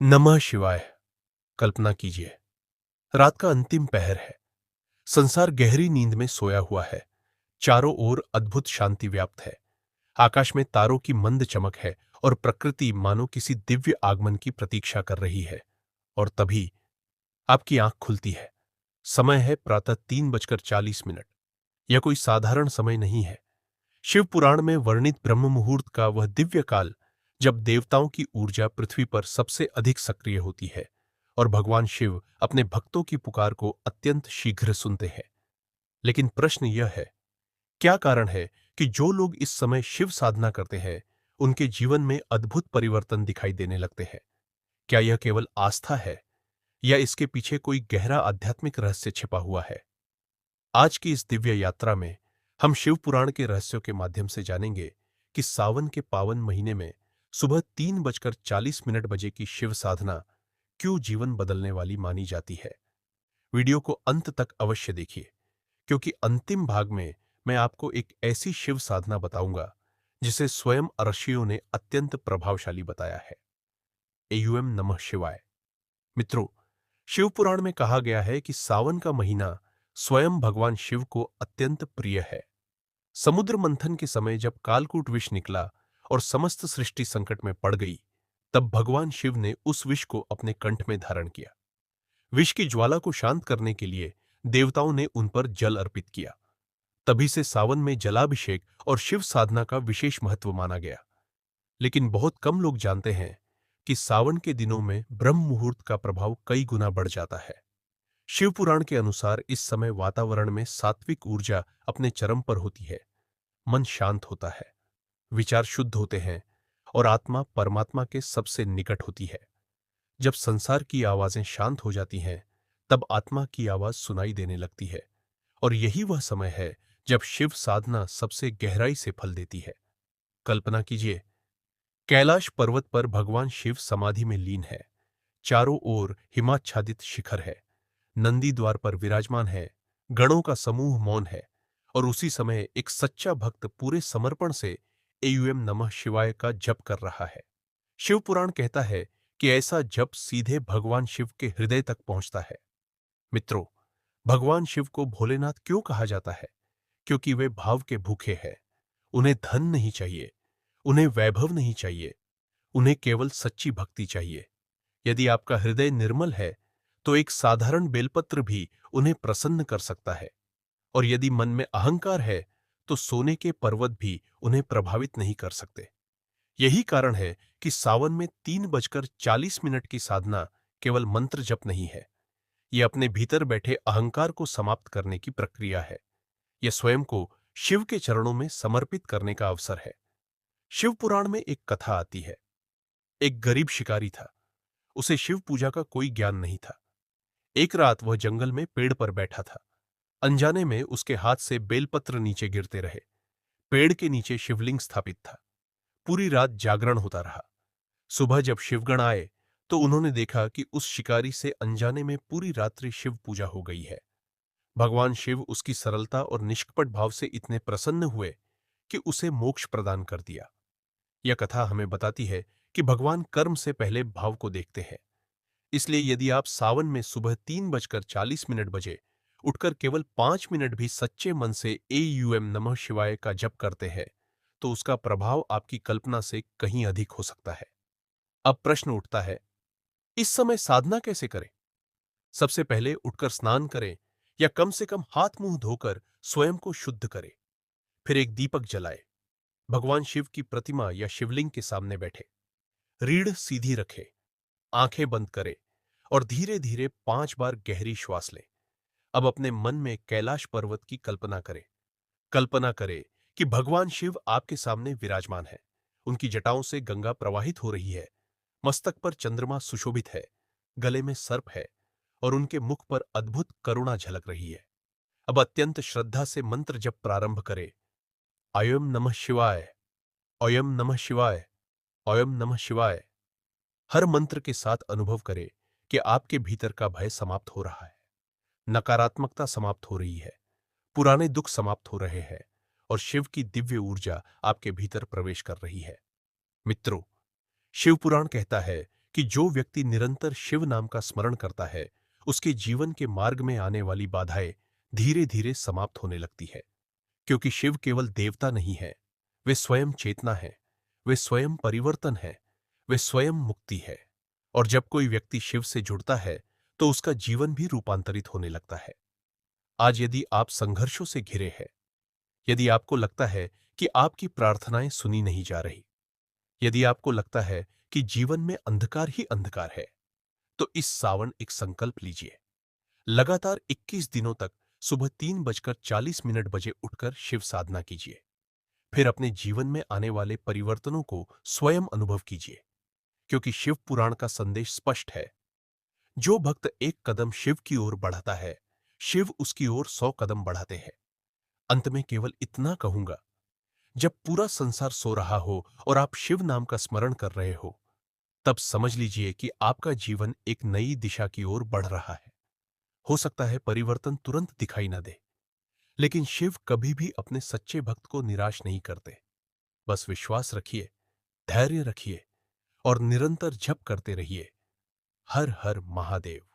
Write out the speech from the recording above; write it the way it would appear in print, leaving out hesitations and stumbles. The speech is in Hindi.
नमः शिवाय। कल्पना कीजिए, रात का अंतिम पहर है। संसार गहरी नींद में सोया हुआ है। चारों ओर अद्भुत शांति व्याप्त है। आकाश में तारों की मंद चमक है और प्रकृति मानो किसी दिव्य आगमन की प्रतीक्षा कर रही है। और तभी आपकी आंख खुलती है। समय है प्रातः 3:40। यह कोई साधारण समय नहीं है। शिव पुराण में वर्णित ब्रह्म मुहूर्त का वह दिव्य काल, जब देवताओं की ऊर्जा पृथ्वी पर सबसे अधिक सक्रिय होती है और भगवान शिव अपने भक्तों की पुकार को अत्यंत शीघ्र सुनते हैं। लेकिन प्रश्न यह है, क्या कारण है कि जो लोग इस समय शिव साधना करते हैं, उनके जीवन में अद्भुत परिवर्तन दिखाई देने लगते हैं? क्या यह केवल आस्था है या इसके पीछे कोई गहरा आध्यात्मिक रहस्य छिपा हुआ है? आज की इस दिव्य यात्रा में हम शिव पुराण के रहस्यों के माध्यम से जानेंगे कि सावन के पावन महीने में सुबह 3:40 बजे की शिव साधना क्यों जीवन बदलने वाली मानी जाती है। वीडियो को अंत तक अवश्य देखिए, क्योंकि अंतिम भाग में मैं आपको एक ऐसी शिव साधना बताऊंगा जिसे स्वयं ऋषियों ने अत्यंत प्रभावशाली बताया है। एयूएम नमः शिवाय। मित्रों, शिव पुराण में कहा गया है कि सावन का महीना स्वयं भगवान शिव को अत्यंत प्रिय है। समुद्र मंथन के समय जब कालकूट विष निकला और समस्त सृष्टि संकट में पड़ गई, तब भगवान शिव ने उस विष को अपने कंठ में धारण किया। विष की ज्वाला को शांत करने के लिए देवताओं ने उन पर जल अर्पित किया। तभी से सावन में जलाभिषेक और शिव साधना का विशेष महत्व माना गया। लेकिन बहुत कम लोग जानते हैं कि सावन के दिनों में ब्रह्म मुहूर्त का प्रभाव कई गुना बढ़ जाता है। शिव पुराण के अनुसार इस समय वातावरण में सात्विक ऊर्जा अपने चरम पर होती है। मन शांत होता है, विचार शुद्ध होते हैं और आत्मा परमात्मा के सबसे निकट होती है। जब संसार की आवाजें शांत हो जाती हैं, तब आत्मा की आवाज सुनाई देने लगती है। और यही वह समय है जब शिव साधना सबसे गहराई से फल देती है। कल्पना कीजिए, कैलाश पर्वत पर भगवान शिव समाधि में लीन है। चारों ओर हिमाच्छादित शिखर है। नंदी द्वार पर विराजमान है। गणों का समूह मौन है। और उसी समय एक सच्चा भक्त पूरे समर्पण से एयूएम नमः शिवाय का जप कर रहा है। शिव पुराण कहता है कि ऐसा जप सीधे भगवान शिव के हृदय तक पहुंचता है। मित्रों, भगवान शिव को भोलेनाथ क्यों कहा जाता है? क्योंकि वे भाव के भूखे हैं। उन्हें धन नहीं चाहिए, उन्हें वैभव नहीं चाहिए, उन्हें केवल सच्ची भक्ति चाहिए। यदि आपका हृदय निर्मल है, तो एक साधारण बेलपत्र भी उन्हें प्रसन्न कर सकता है। और यदि मन में अहंकार है, तो सोने के पर्वत भी उन्हें प्रभावित नहीं कर सकते। यही कारण है कि सावन में 3:40 की साधना केवल मंत्र जप नहीं है। यह अपने भीतर बैठे अहंकार को समाप्त करने की प्रक्रिया है। यह स्वयं को शिव के चरणों में समर्पित करने का अवसर है। शिव पुराण में एक कथा आती है। एक गरीब शिकारी था। उसे शिव पूजा का कोई ज्ञान नहीं था। एक रात वह जंगल में पेड़ पर बैठा था। अनजाने में उसके हाथ से बेलपत्र नीचे गिरते रहे। पेड़ के नीचे शिवलिंग स्थापित था। पूरी रात जागरण होता रहा। सुबह जब शिवगण आए, तो उन्होंने देखा कि उस शिकारी से अनजाने में पूरी रात्रि शिव पूजा हो गई है। भगवान शिव उसकी सरलता और निष्कपट भाव से इतने प्रसन्न हुए कि उसे मोक्ष प्रदान कर दिया। यह कथा हमें बताती है कि भगवान कर्म से पहले भाव को देखते हैं। इसलिए यदि आप सावन में सुबह 3:40 बजे उठकर केवल 5 मिनट भी सच्चे मन से एयूएम नमः शिवाय का जप करते हैं, तो उसका प्रभाव आपकी कल्पना से कहीं अधिक हो सकता है। अब प्रश्न उठता है, इस समय साधना कैसे करें? सबसे पहले उठकर स्नान करें या कम से कम हाथ मुंह धोकर स्वयं को शुद्ध करें। फिर एक दीपक जलाए। भगवान शिव की प्रतिमा या शिवलिंग के सामने बैठे। रीढ़ सीधी रखें, आंखें बंद करें और धीरे धीरे 5 बार गहरी श्वास लें। अब अपने मन में कैलाश पर्वत की कल्पना करें। कल्पना करें कि भगवान शिव आपके सामने विराजमान है। उनकी जटाओं से गंगा प्रवाहित हो रही है। मस्तक पर चंद्रमा सुशोभित है। गले में सर्प है और उनके मुख पर अद्भुत करुणा झलक रही है। अब अत्यंत श्रद्धा से मंत्र जप प्रारंभ करें। अयम नमः शिवाय, अयम नमः शिवाय, अयम नमः शिवाय। हर मंत्र के साथ अनुभव करें कि आपके भीतर का भय समाप्त हो रहा है। नकारात्मकता समाप्त हो रही है। पुराने दुख समाप्त हो रहे हैं और शिव की दिव्य ऊर्जा आपके भीतर प्रवेश कर रही है। मित्रों, शिव पुराण कहता है कि जो व्यक्ति निरंतर शिव नाम का स्मरण करता है, उसके जीवन के मार्ग में आने वाली बाधाएं धीरे धीरे समाप्त होने लगती है। क्योंकि शिव केवल देवता नहीं है, वे स्वयं चेतना है, वे स्वयं परिवर्तन है, वे स्वयं मुक्ति है। और जब कोई व्यक्ति शिव से जुड़ता है तो उसका जीवन भी रूपांतरित होने लगता है। आज यदि आप संघर्षों से घिरे हैं, यदि आपको लगता है कि आपकी प्रार्थनाएं सुनी नहीं जा रही, यदि आपको लगता है कि जीवन में अंधकार ही अंधकार है, तो इस सावन एक संकल्प लीजिए। लगातार 21 दिनों तक सुबह 3:40 बजे उठकर शिव साधना कीजिए। फिर अपने जीवन में आने वाले परिवर्तनों को स्वयं अनुभव कीजिए। क्योंकि शिव पुराण का संदेश स्पष्ट है, जो भक्त एक कदम शिव की ओर बढ़ाता है, शिव उसकी ओर 100 कदम बढ़ाते हैं। अंत में केवल इतना कहूंगा, जब पूरा संसार सो रहा हो और आप शिव नाम का स्मरण कर रहे हो, तब समझ लीजिए कि आपका जीवन एक नई दिशा की ओर बढ़ रहा है। हो सकता है परिवर्तन तुरंत दिखाई न दे, लेकिन शिव कभी भी अपने सच्चे भक्त को निराश नहीं करते। बस विश्वास रखिए, धैर्य रखिए और निरंतर जप करते रहिए। हर हर महादेव।